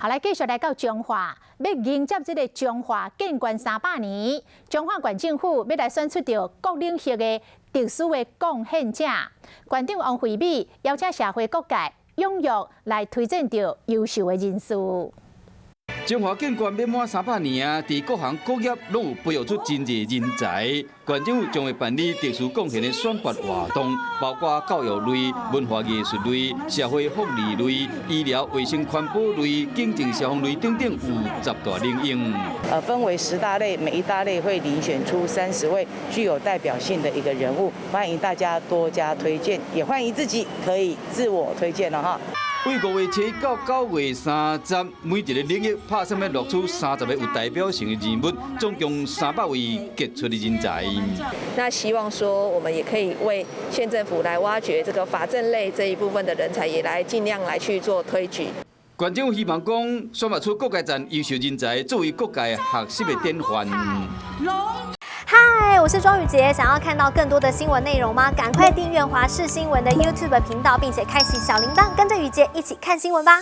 好，来继续来到彰化，要迎接这个彰化建县300年，彰化县政府要来选出到各领域的特殊的贡献者。县长王惠美邀请社会各界踊跃来推荐到优秀的人士。彰化建县要满300年啊，伫各行各业拢有培育出真侪人才。县政府将会办理特殊贡献的选拔活动，包括教育类、文化艺术类、社会福利类、医疗卫生环保类、警政消防类等等，有10大领域。分为10大类，每一大类会遴选出30位具有代表性的一个人物，欢迎大家多加推荐，也欢迎自己可以自我推荐了哈。为5月7到9月30，每一个领域拍算要录取30个有代表性的人物，总共300位杰出的人才。那希望说，我们也可以为县政府来挖掘这个法政类这一部分的人才，也来尽量来去做推举。县政府希望讲，选拔出各界站优秀人才，作为各界学习的典范。嗨，我是庄宇杰，想要看到更多的新闻内容吗？赶快订阅华视新闻的 YouTube 频道，并且开启小铃铛，跟着宇杰一起看新闻吧。